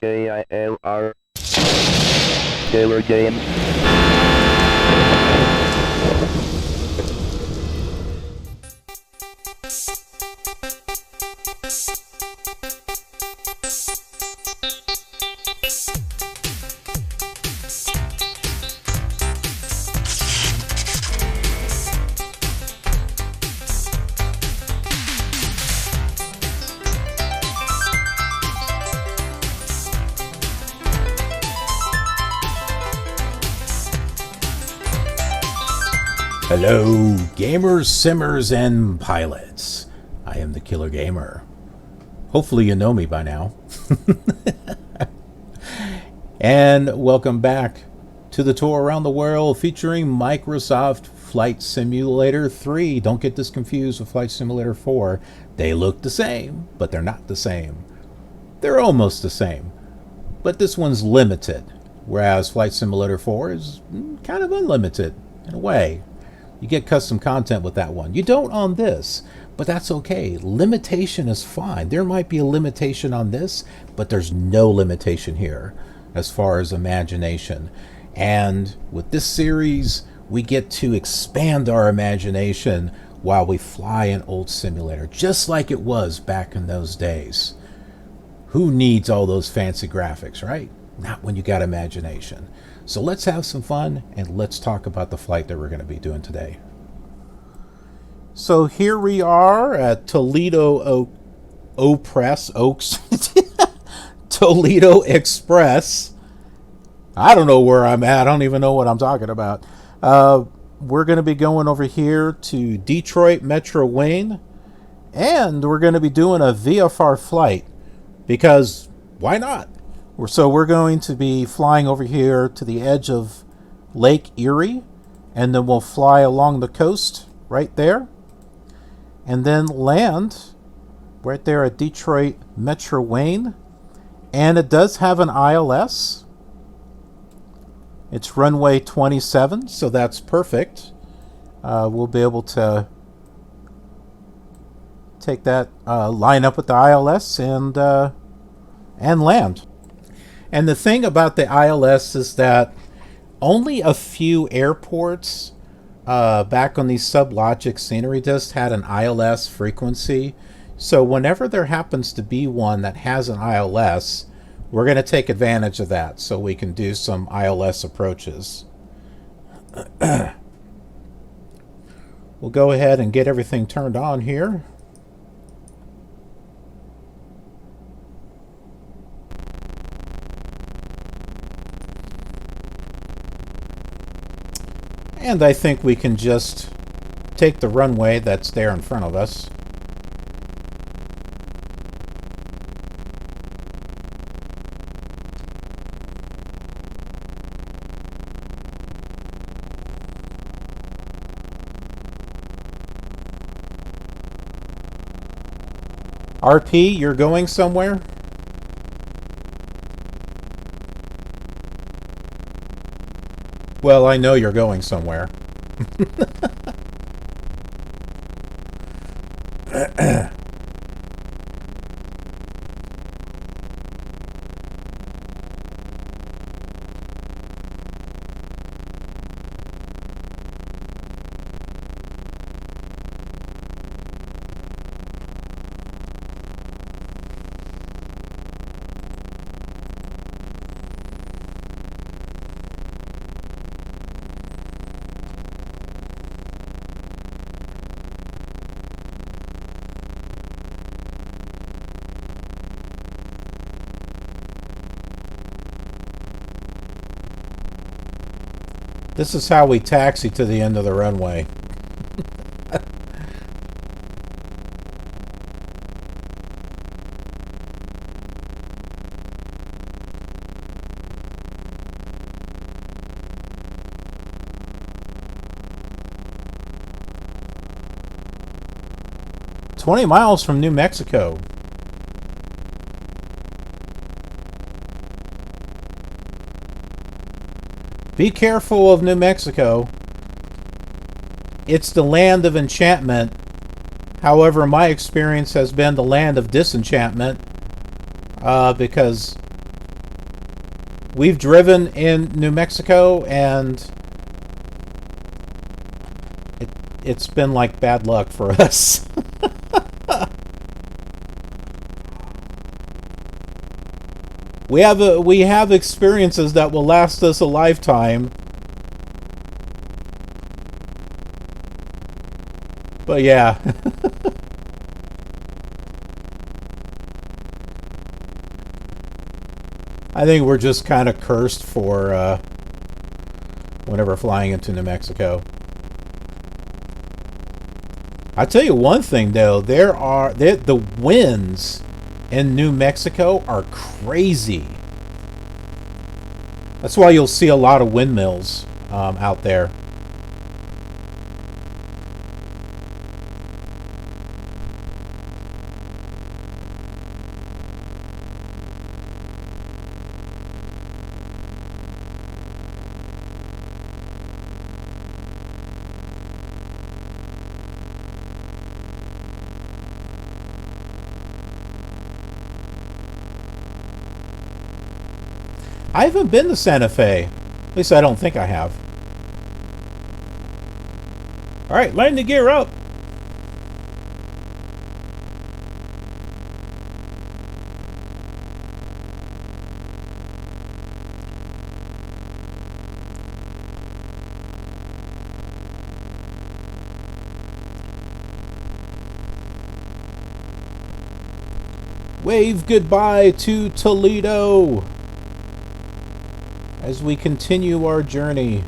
KILR Killer Game. Hello, gamers, simmers, and pilots. I am the Killer Gamer. Hopefully you know me by now. And welcome back to the tour around the world featuring Microsoft Flight Simulator 3. Don't get this confused with Flight Simulator 4. They look the same, but they're not the same. They're almost the same, but this one's limited, whereas Flight Simulator 4 is kind of unlimited in a way. You get custom content with that one. You don't on this, but that's okay. Limitation is fine. There might be a limitation on this, but there's no limitation here as far as imagination. And with this series, we get to expand our imagination while we fly an old simulator, just like it was back in those days. Who needs all those fancy graphics, right? Not when you got imagination. So let's have some fun and let's talk about the flight that we're going to be doing today. So here we are at Toledo Toledo Express. I don't know where I'm at. I don't even know what I'm talking about. We're going to be going over here to Detroit Metro Wayne, and we're going to be doing a VFR flight because why not? So we're going to be flying over here to the edge of Lake Erie, and then we'll fly along the coast right there, and then land right there at Detroit Metro Wayne. And it does have an ILS. It's runway 27, so that's perfect. We'll be able to take that, line up with the ILS and land. And the thing about the ILS is that only a few airports back on these sublogic scenery discs had an ILS frequency. So whenever there happens to be one that has an ILS, we're going to take advantage of that so we can do some ILS approaches. We'll go ahead and get everything turned on here. And I think we can just take the runway that's there in front of us. RP, you're going somewhere? Well, I know you're going somewhere. This is how we taxi to the end of the runway. "20 miles from New Mexico." Be careful of New Mexico. It's the land of enchantment. However, my experience has been the land of disenchantment, because we've driven in New Mexico, and it's been like bad luck for us. We have experiences that will last us a lifetime. But yeah. I think we're just kind of cursed for whenever flying into New Mexico. I'll tell you one thing though, the winds in New Mexico are crazy. That's why you'll see a lot of windmills out there. I haven't been to Santa Fe. At least I don't think I have. Alright, line the gear up. Wave goodbye to Toledo as we continue our journey.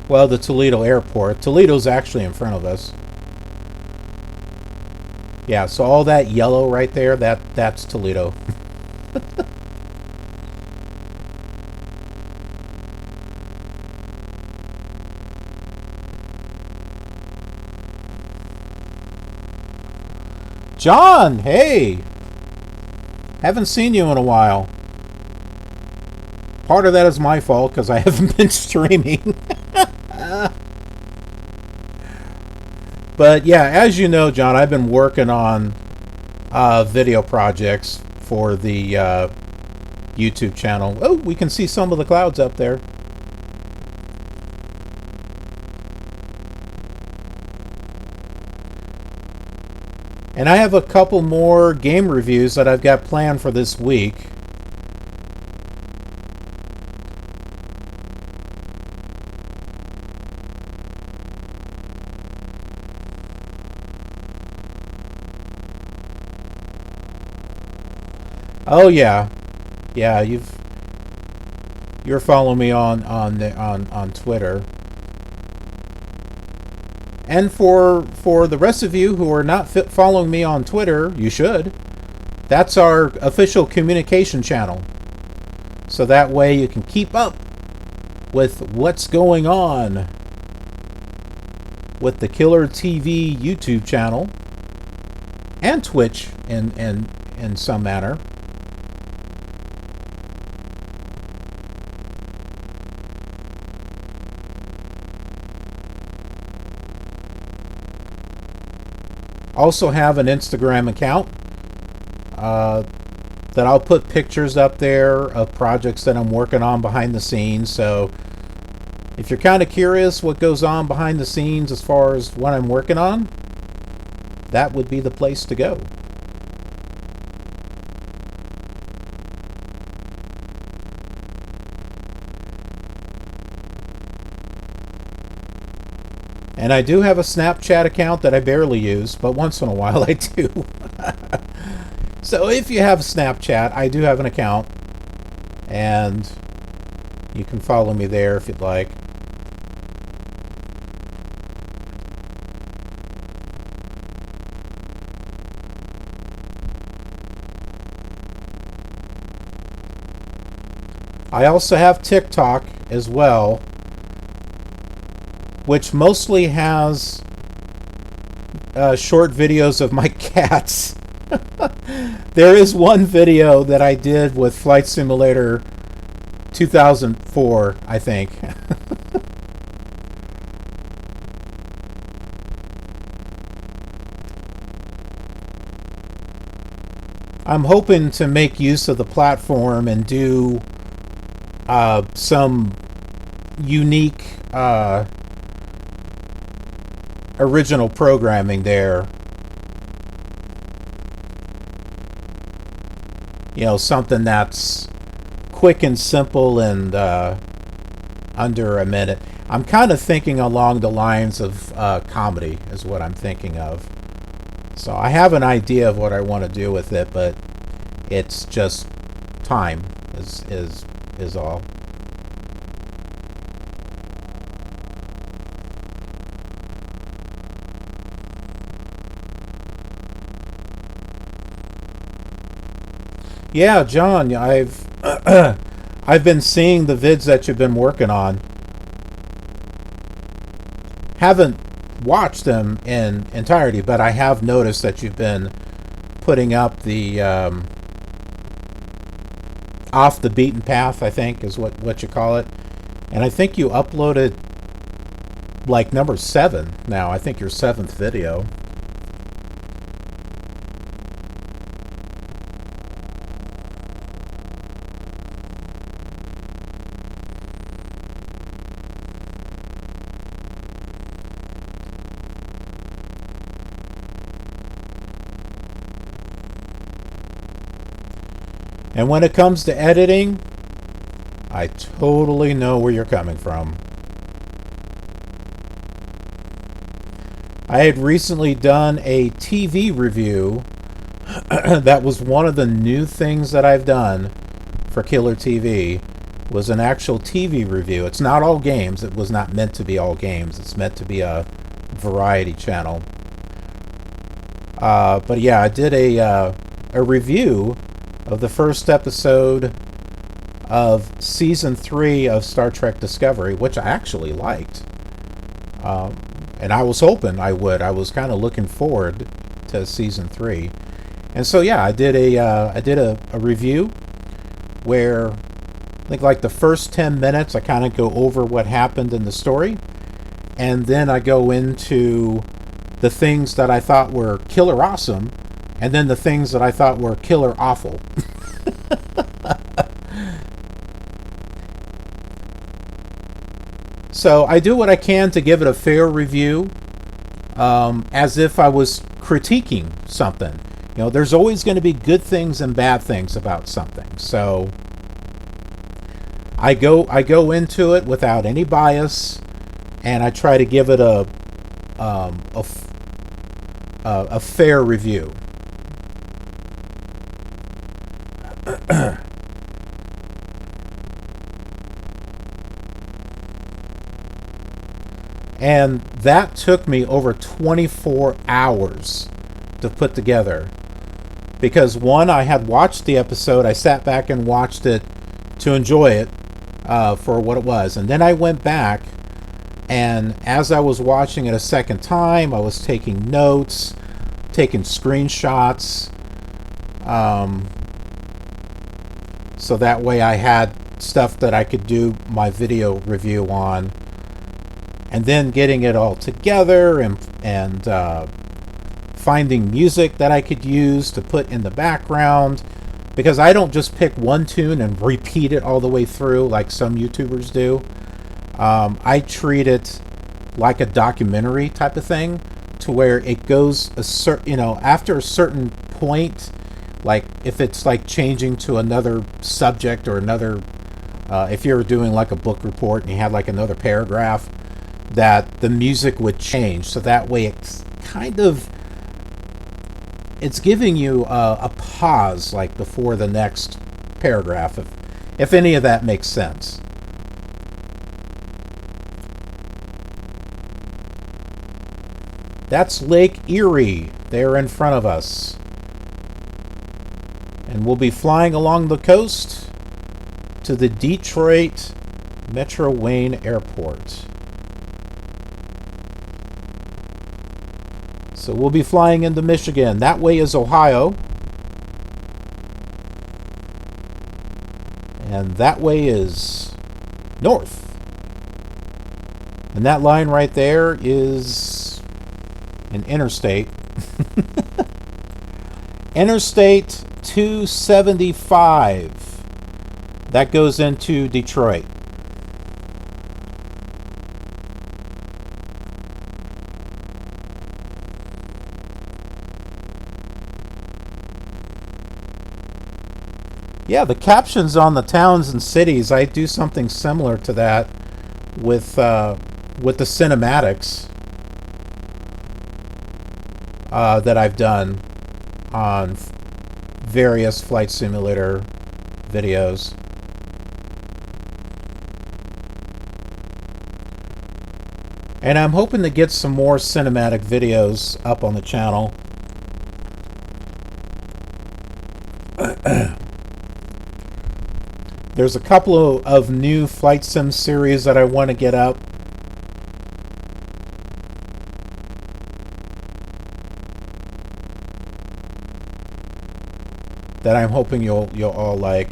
Well, the Toledo airport. Toledo's actually in front of us. Yeah, so all that yellow right there, that's Toledo. John, hey! Haven't seen you in a while. Part of that is my fault because I haven't been streaming. But yeah, as you know, John, I've been working on video projects for the YouTube channel. Oh, we can see some of the clouds up there. And I have a couple more game reviews that I've got planned for this week. Oh yeah, yeah. You're following me on Twitter. And for the rest of you who are not following me on Twitter, you should. That's our official communication channel. So that way you can keep up with what's going on with the KILR TV YouTube channel and Twitch in some manner. Also have an Instagram account that I'll put pictures up there of projects that I'm working on behind the scenes. So if you're kind of curious what goes on behind the scenes as far as what I'm working on, that would be the place to go. And I do have a Snapchat account that I barely use, but once in a while I do. So if you have Snapchat, I do have an account. And you can follow me there if you'd like. I also have TikTok as well, which mostly has short videos of my cats. There is one video that I did with Flight Simulator 2004, I think. I'm hoping to make use of the platform and do some unique original programming there. You know, something that's quick and simple and under a minute. I'm kind of thinking along the lines of comedy is what I'm thinking of. So I have an idea of what I want to do with it, but it's just time is all. Yeah, John, I've I've been seeing the vids that you've been working on. Haven't watched them in entirety, but I have noticed that you've been putting up the off the beaten path, I think is what you call it. And I think you uploaded like number 7 now. I think your 7th video. And when it comes to editing, I totally know where you're coming from. I had recently done a TV review. That was one of the new things that I've done for KILR TV, was an actual TV review. It's not all games. It was not meant to be all games. It's meant to be a variety channel. But yeah, I did a review of the first episode of Season 3 of Star Trek Discovery, which I actually liked. And I was hoping I would. I was kind of looking forward to Season 3. And so, yeah, I did a review where I think like the first 10 minutes I kind of go over what happened in the story. And then I go into the things that I thought were killer awesome, and then the things that I thought were killer awful. So I do what I can to give it a fair review, as if I was critiquing something. You know, there's always going to be good things and bad things about something. So I go into it without any bias, and I try to give it a fair review. And that took me over 24 hours to put together. Because one, I had watched the episode, I sat back and watched it to enjoy it for what it was. And then I went back, and as I was watching it a second time, I was taking notes, taking screenshots, so that way I had stuff that I could do my video review on. And then getting it all together and finding music that I could use to put in the background, because I don't just pick one tune and repeat it all the way through like some YouTubers do. I treat it like a documentary type of thing, to where it goes after a certain point, like if it's like changing to another subject or another, if you're doing like a book report and you had like another paragraph, that the music would change, so that way it's giving you a pause like before the next paragraph, if any of that makes sense. That's Lake Erie there in front of us, and we'll be flying along the coast to the Detroit Metro Wayne Airport. So we'll be flying into Michigan. That way is Ohio. And that way is north. And that line right there is an interstate. Interstate 275. That goes into Detroit. Yeah, the captions on the towns and cities, I do something similar to that with the cinematics that I've done on various flight simulator videos. And I'm hoping to get some more cinematic videos up on the channel. There's a couple of new flight sim series that I want to get up. That I'm hoping you'll all like.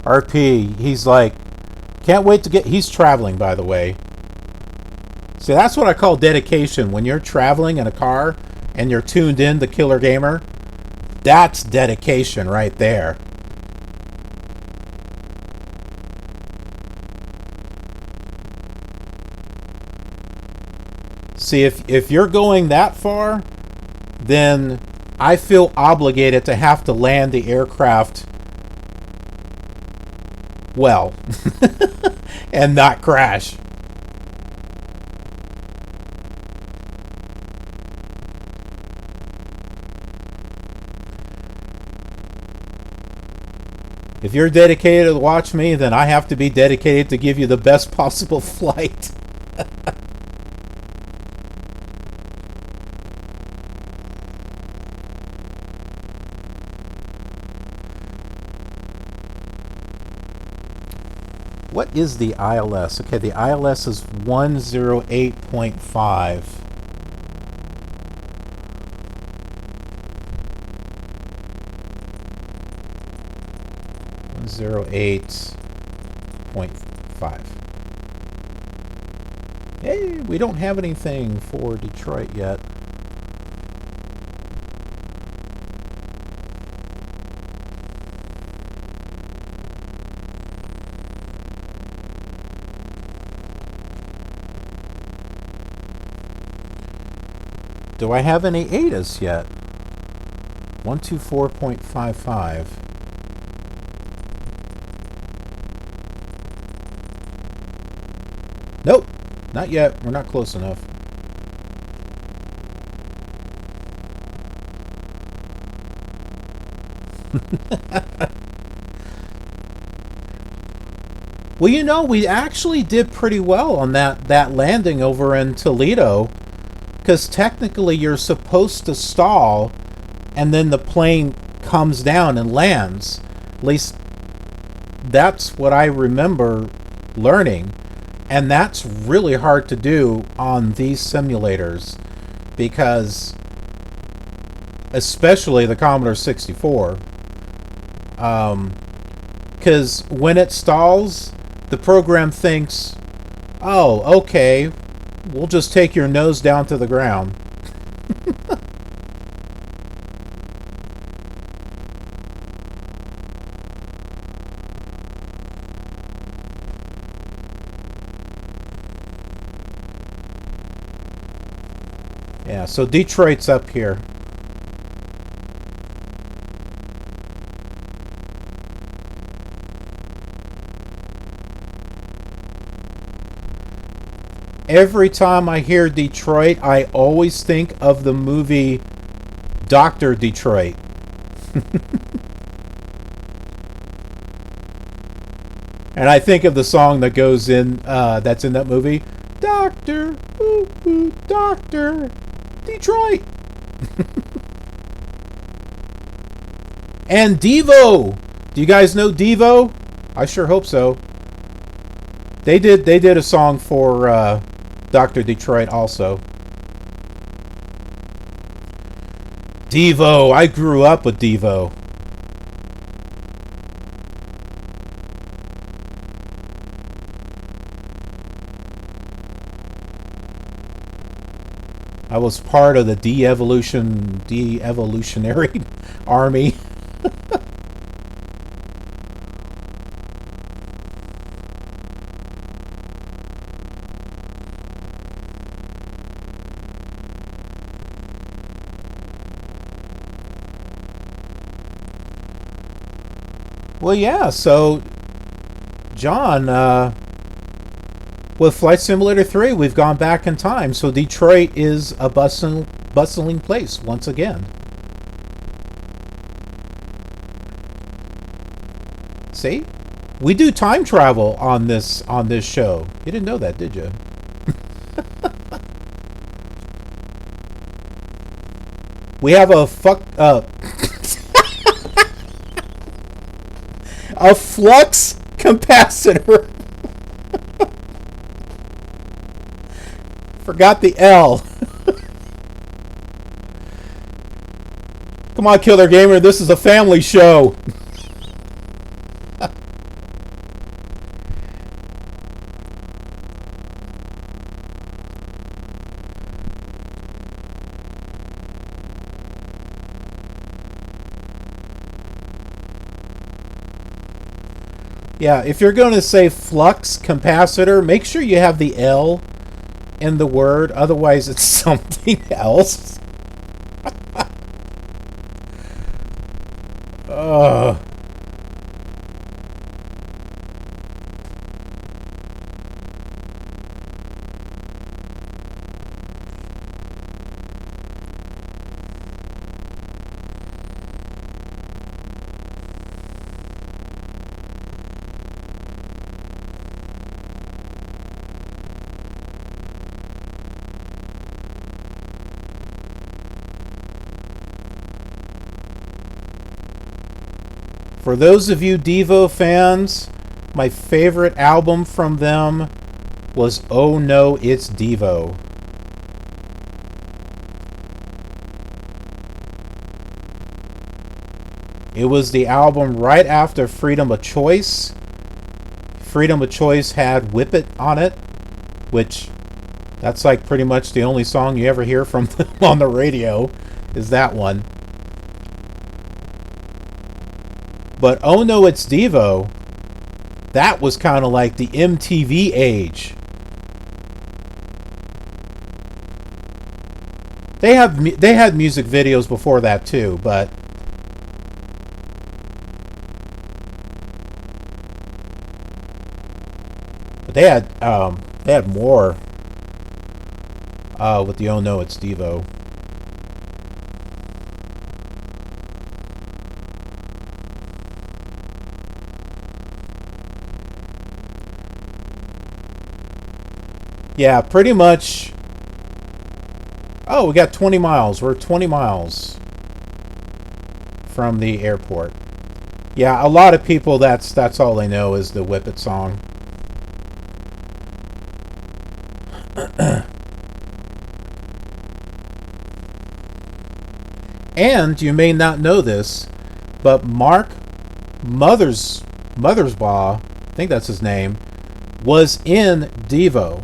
RP, he's like, can't wait to get... He's traveling, by the way. See, that's what I call dedication. When you're traveling in a car and you're tuned in to KILR Gamer, that's dedication right there. See, if you're going that far, then I feel obligated to have to land the aircraft well and not crash. If you're dedicated to watch me, then I have to be dedicated to give you the best possible flight. What is the ILS? Okay, the ILS is 108.5. .5. Hey, we don't have anything for Detroit yet. Do I have any ADAs yet? 124.55. Nope, not yet. We're not close enough. Well, you know, we actually did pretty well on that landing over in Toledo, because technically you're supposed to stall and then the plane comes down and lands. At least that's what I remember learning. And that's really hard to do on these simulators, because especially the Commodore 64, because when it stalls, the program thinks, oh, okay, we'll just take your nose down to the ground. Yeah, so Detroit's up here. Every time I hear Detroit, I always think of the movie Dr. Detroit. And I think of the song that goes in, that's in that movie. Doctor, ooh, ooh, Doctor, Detroit. And Devo. Do you guys know Devo? I sure hope so. They did a song for Dr. Detroit also. Devo. I grew up with Devo. I was part of the de-evolutionary army. Well, yeah, so, John, with Flight Simulator 3, we've gone back in time, so Detroit is a bustling place once again. See? We do time travel on this show. You didn't know that, did you? We have a a flux capacitor. Forgot the L. Come on, Killer Gamer, this is a family show. Yeah, if you're going to say flux capacitor, make sure you have the L in the word, otherwise it's something else. For those of you Devo fans, my favorite album from them was Oh No, It's Devo. It was the album right after Freedom of Choice. Freedom of Choice had Whip It on it, which that's like pretty much the only song you ever hear from them on the radio, is that one. But Oh No, It's Devo, that was kind of like the MTV age. They had music videos before that too, but they had more with the Oh No, It's Devo. Yeah, pretty much. Oh, we got 20 miles. We're 20 miles from the airport. Yeah, a lot of people, that's all they know is the Whip It song. And you may not know this, but Mark Mothersbaugh, I think that's his name, was in Devo.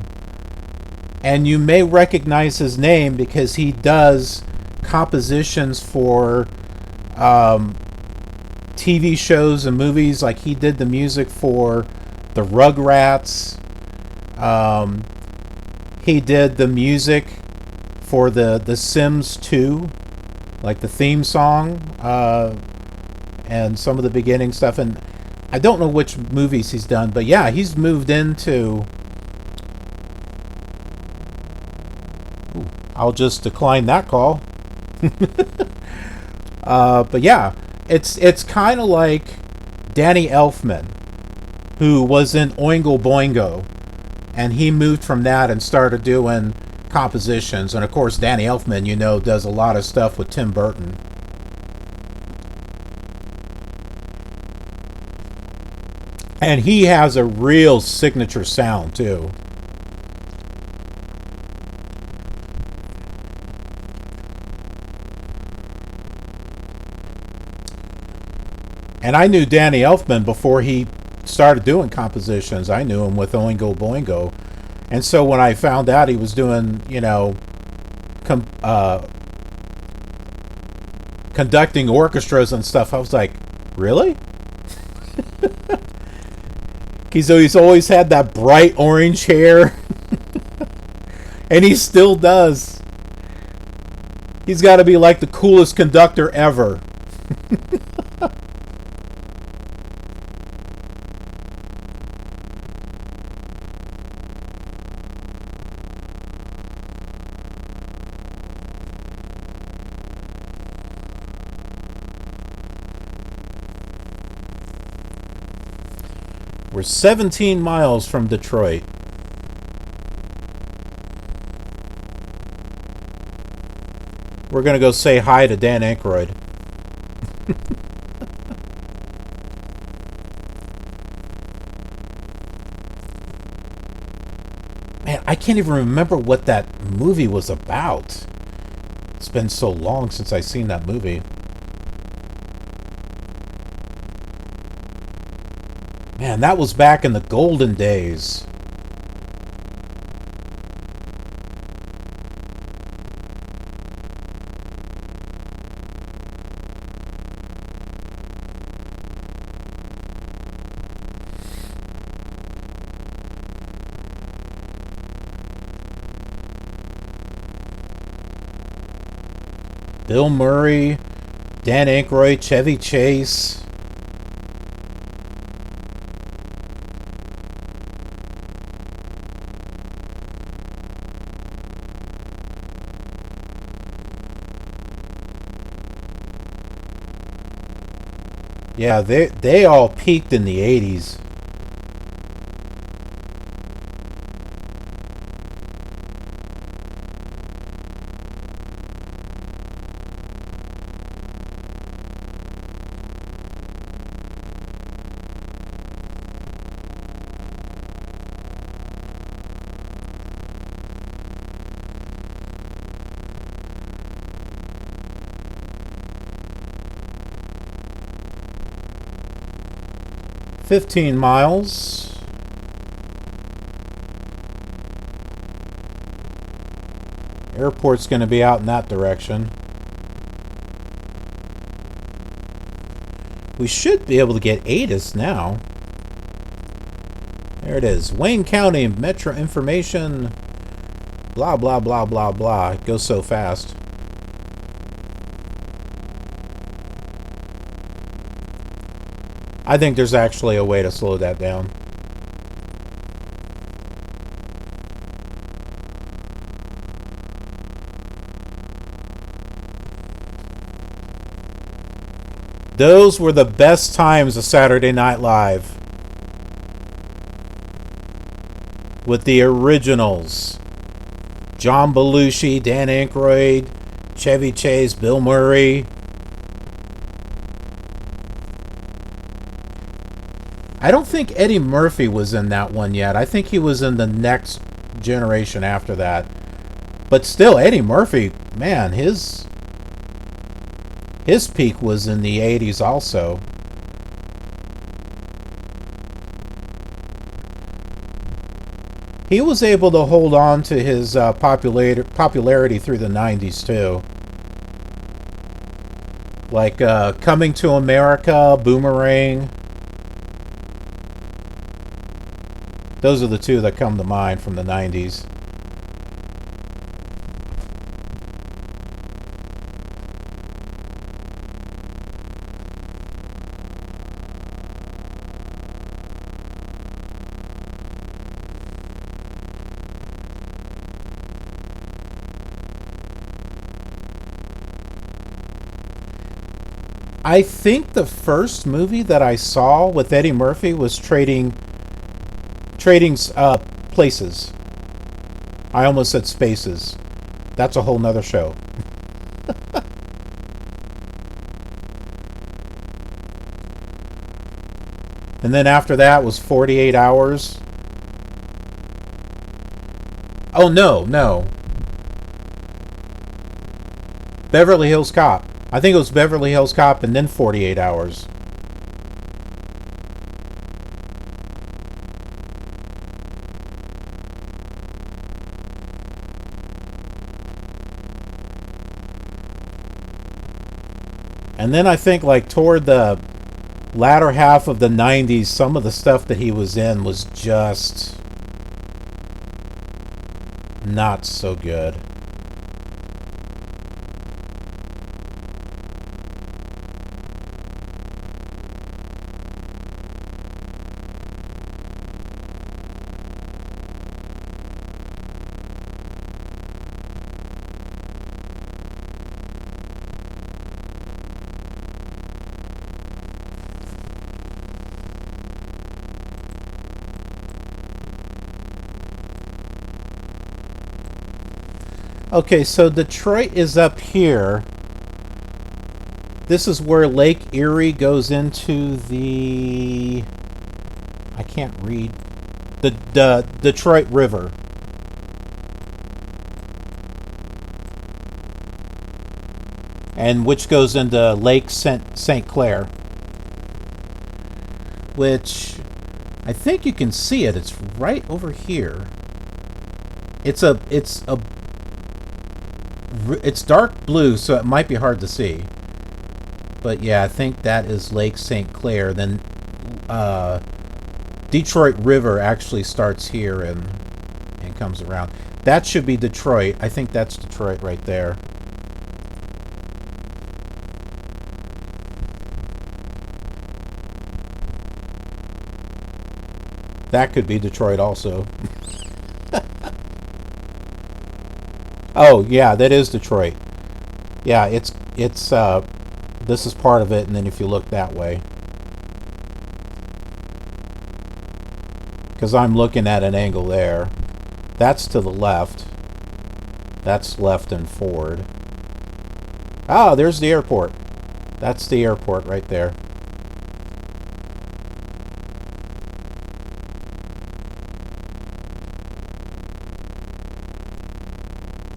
And you may recognize his name because he does compositions for TV shows and movies. Like he did the music for the Rugrats. He did the music for the Sims 2, like the theme song and some of the beginning stuff. And I don't know which movies he's done, but yeah, he's moved into... I'll just decline that call. But yeah, it's kind of like Danny Elfman, who was in Oingo Boingo, and he moved from that and started doing compositions. And of course, Danny Elfman, you know, does a lot of stuff with Tim Burton. And he has a real signature sound too. And I knew Danny Elfman before he started doing compositions. I knew him with Oingo Boingo. And so when I found out he was doing, you know, conducting orchestras and stuff. I was like, really? He's always had that bright orange hair. And he still does. He's got to be like the coolest conductor ever. We're 17 miles from Detroit. We're going to go say hi to Dan Aykroyd. Man, I can't even remember what that movie was about. It's been so long since I've seen that movie. Man, that was back in the golden days. Bill Murray, Dan Aykroyd, Chevy Chase. Yeah, they all peaked in the 80s. $15 miles. Airport's going to be out in that direction. We should be able to get ATIS now. There it is. Wayne County Metro Information. Blah, blah, blah, blah, blah. It goes so fast. I think there's actually a way to slow that down. Those were the best times of Saturday Night Live. With the originals. John Belushi, Dan Aykroyd, Chevy Chase, Bill Murray. I don't think Eddie Murphy was in that one yet. I think he was in the next generation after that. But still, Eddie Murphy, man, his peak was in the 80s also. He was able to hold on to his popularity through the 90s too. Like Coming to America, Boomerang. Those are the two that come to mind from the 90s. I think the first movie that I saw with Eddie Murphy was Trading Places. I almost said Spaces. That's a whole nother show. And then after that was 48 Hours. Oh, no. Beverly Hills Cop. I think it was Beverly Hills Cop and then 48 Hours. And then I think like toward the latter half of the 90s, some of the stuff that he was in was just not so good. Okay, so Detroit is up here. This is where Lake Erie goes into the... I can't read. The Detroit River. And which goes into Lake St. Clair. Which I think you can see it. It's right over here. It's dark blue, so it might be hard to see. But yeah, I think that is Lake St. Clair. Then Detroit River actually starts here and comes around. That should be Detroit. I think that's Detroit right there. That could be Detroit also. Oh, yeah, that is Detroit. Yeah, it's this is part of it, and then if you look that way. Because I'm looking at an angle there. That's to the left. That's left and forward. Ah, there's the airport. That's the airport right there.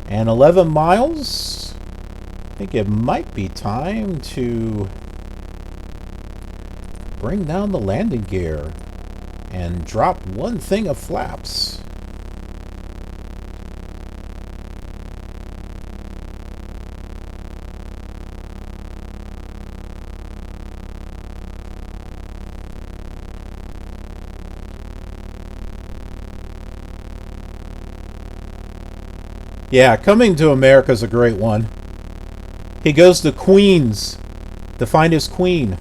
And 11 miles. I think it might be time to bring down the landing gear and drop one thing of flaps. Yeah, Coming to America is a great one. He goes to Queens to find his queen.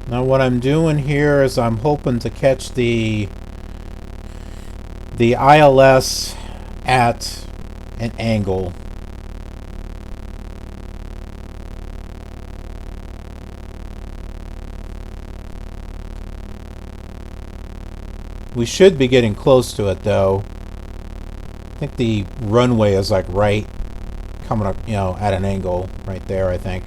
Now what I'm doing here is I'm hoping to catch the ILS at an angle. We should be getting close to it though. I think the runway is like right coming up, you know, at an angle right there, I think.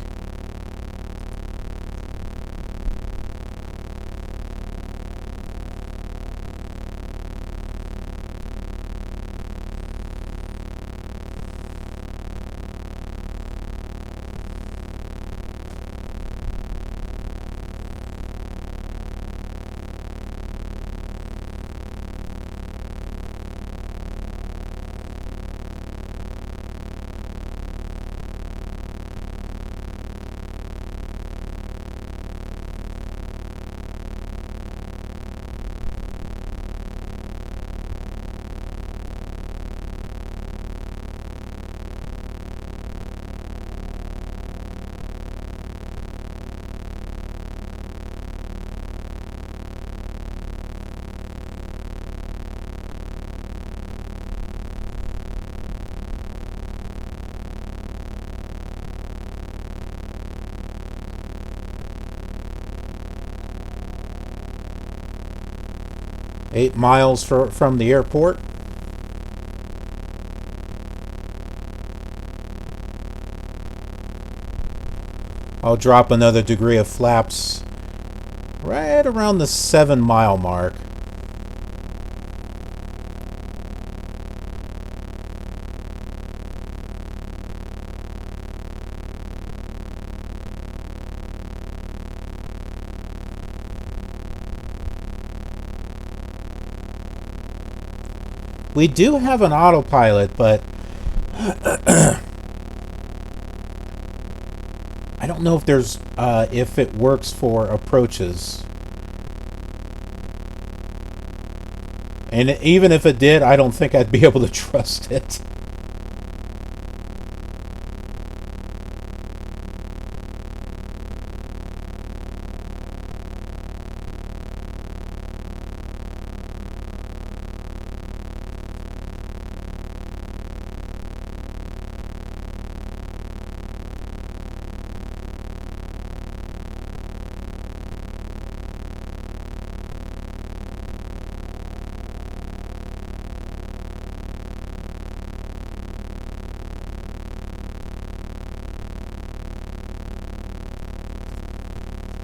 8 miles from the airport. I'll drop another degree of flaps right around the 7-mile mark. We do have an autopilot, but I don't know if there's if it works for approaches. And even if it did, I don't think I'd be able to trust it.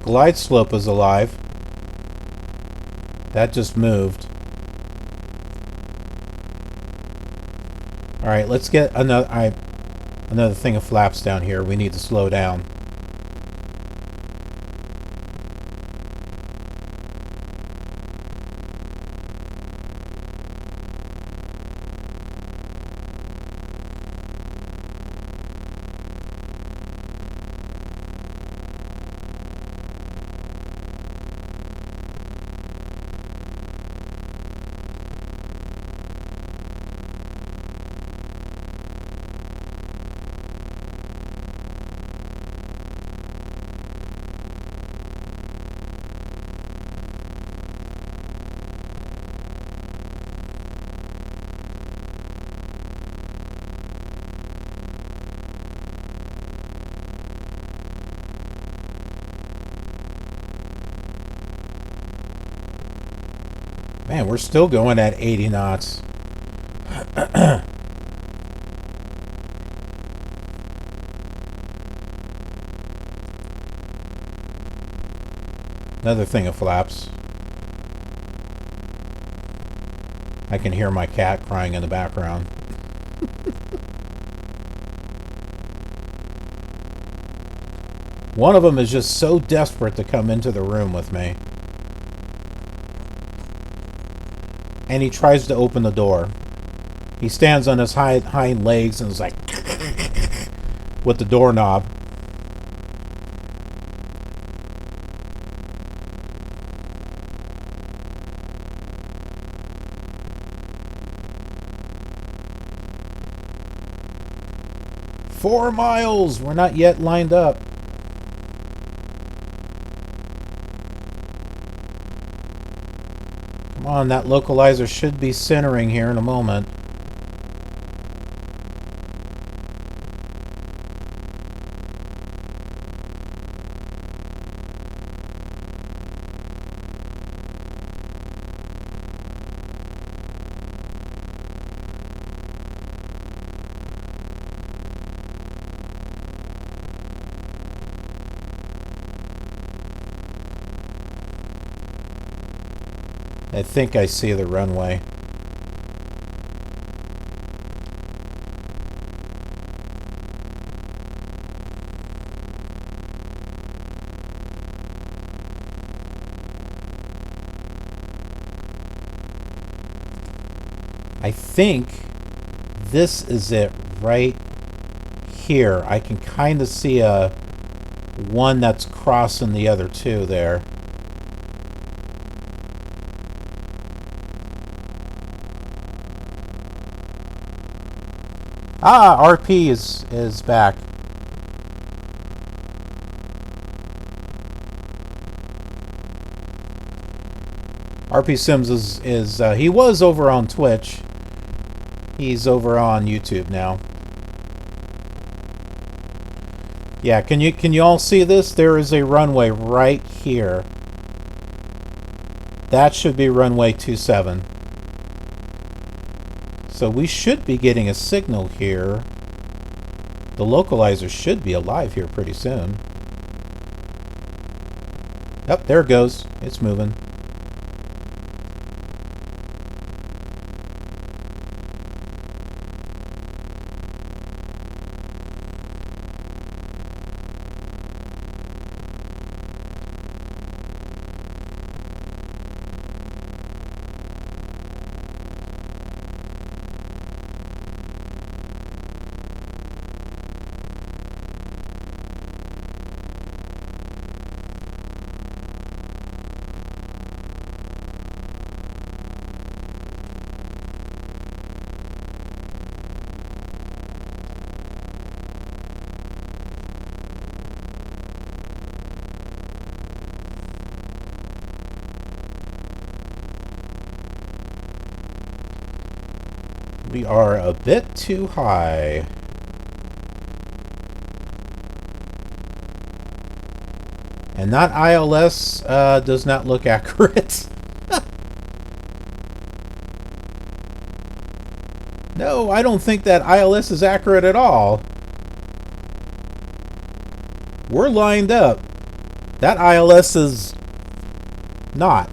Glide slope is alive. That just moved. Alright, let's get another thing of flaps down here. We need to slow down. Man, we're still going at 80 knots. Another thing of flaps. I can hear my cat crying in the background. One of them is just so desperate to come into the room with me. And he tries to open the door. He stands on his hind legs and is like with the doorknob. "4 miles! We're not yet lined up." Come on, that localizer should be centering here in a moment. I think I see the runway. I think this is it right here. I can kind of see a one that's crossing the other two there. Ah, RP is back. RPSimz is he was over on Twitch. He's over on YouTube now. Yeah, can you all see this? There is a runway right here. That should be runway 27. So we should be getting a signal here. The localizer should be alive here pretty soon. Yep, there it goes. It's moving. We are a bit too high. And that ILS does not look accurate. No, I don't think that ILS is accurate at all. We're lined up. That ILS is not.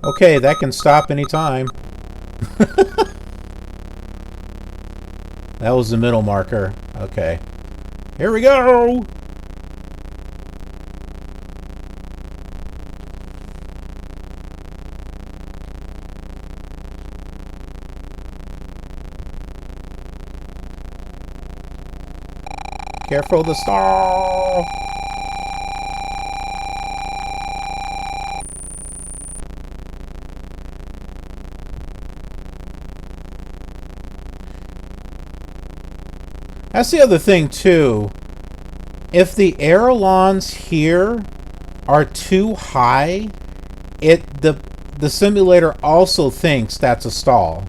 Okay, that can stop anytime. That was the middle marker. Okay. Here we go! Careful the stall! That's the other thing too. If the ailerons here are too high, the simulator also thinks that's a stall.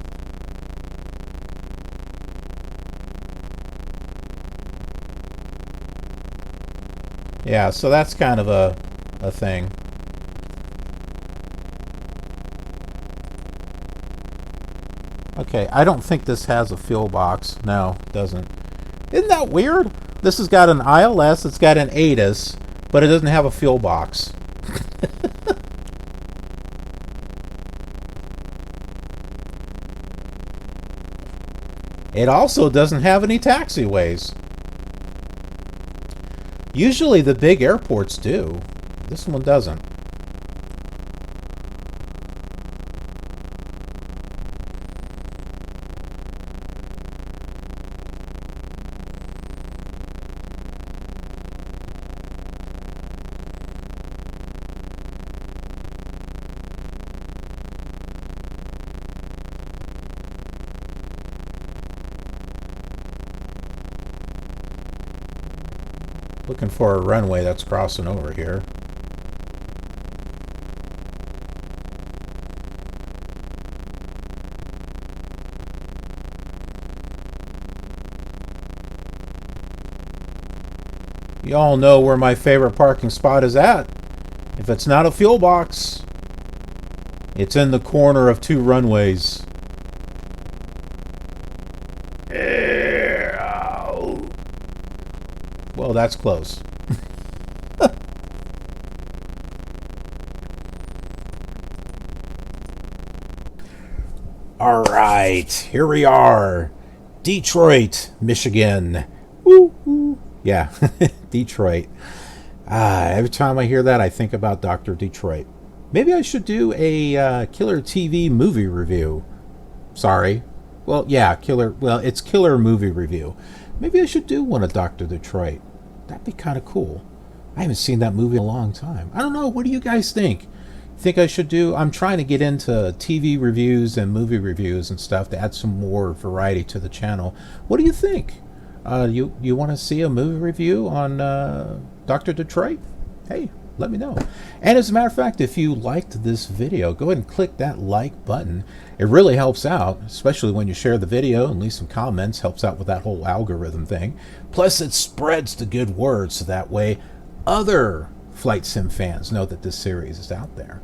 Yeah, so that's kind of a thing. Okay, I don't think this has a fuel box. No, it doesn't. Isn't that weird? This has got an ILS, it's got an ATIS, but it doesn't have a fuel box. It also doesn't have any taxiways. Usually the big airports do. This one doesn't. Looking for a runway that's crossing over here. You all know where my favorite parking spot is at. If it's not a fuel box, it's in the corner of two runways. Well, that's close. All right, here we are. Detroit, Michigan. Woo, woo. Yeah, Detroit. Every time I hear that, I think about Dr. Detroit. Maybe I should do a KILR TV movie review. Sorry. Well, yeah, KILR. Well, it's KILR movie review. Maybe I should do one of Dr. Detroit. That'd be kind of cool. I haven't seen that movie in a long time. I don't know. What do you guys think? Think I should do? I'm trying to get into TV reviews and movie reviews and stuff to add some more variety to the channel. What do you think? You want to see a movie review on Dr. Detroit? Hey, let me know. And as a matter of fact, if you liked this video, go ahead and click that like button. It really helps out, especially when you share the video and leave some comments. Helps out with that whole algorithm thing. Plus, it spreads the good word, so that way other flight sim fans know that this series is out there.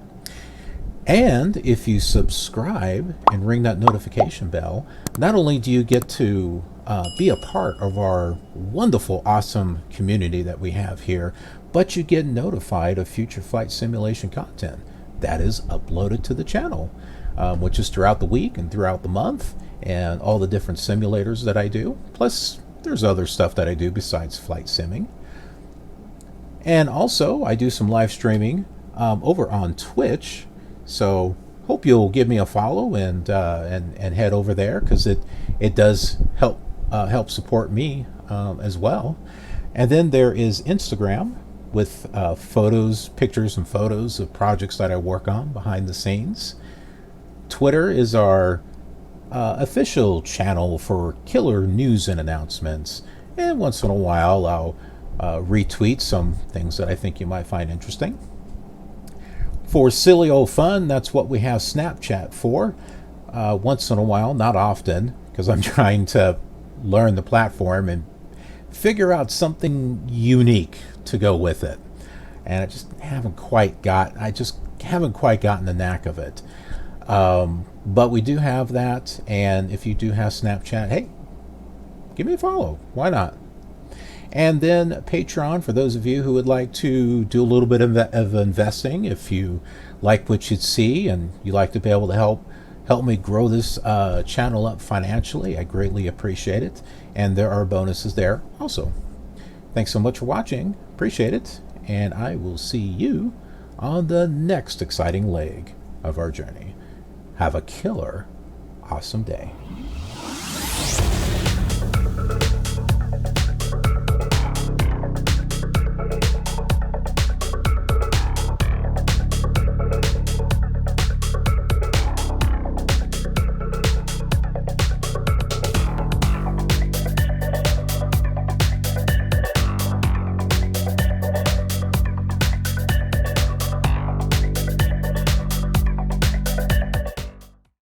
And if you subscribe and ring that notification bell, not only do you get to be a part of our wonderful, awesome community that we have here, but you get notified of future flight simulation content that is uploaded to the channel, which is throughout the week and throughout the month, and all the different simulators that I do. Plus, there's other stuff that I do besides flight simming. And also, I do some live streaming over on Twitch. So hope you'll give me a follow and head over there, because it does help support me as well. And then there is Instagram with pictures and photos of projects that I work on behind the scenes. Twitter is our official channel for KILR news and announcements. And once in a while, I'll retweet some things that I think you might find interesting. For silly old fun, that's what we have Snapchat for. Once in a while, not often, because I'm trying to learn the platform and figure out something unique to go with it. And I just haven't quite gotten the knack of it. But we do have that, and if you do have Snapchat, hey, give me a follow. Why not? And then Patreon, for those of you who would like to do a little bit of investing. If you like what you see and you like to be able to help me grow this channel up financially, I greatly appreciate it. And there are bonuses there also. Thanks so much for watching. Appreciate it. And I will see you on the next exciting leg of our journey. Have a killer, awesome day.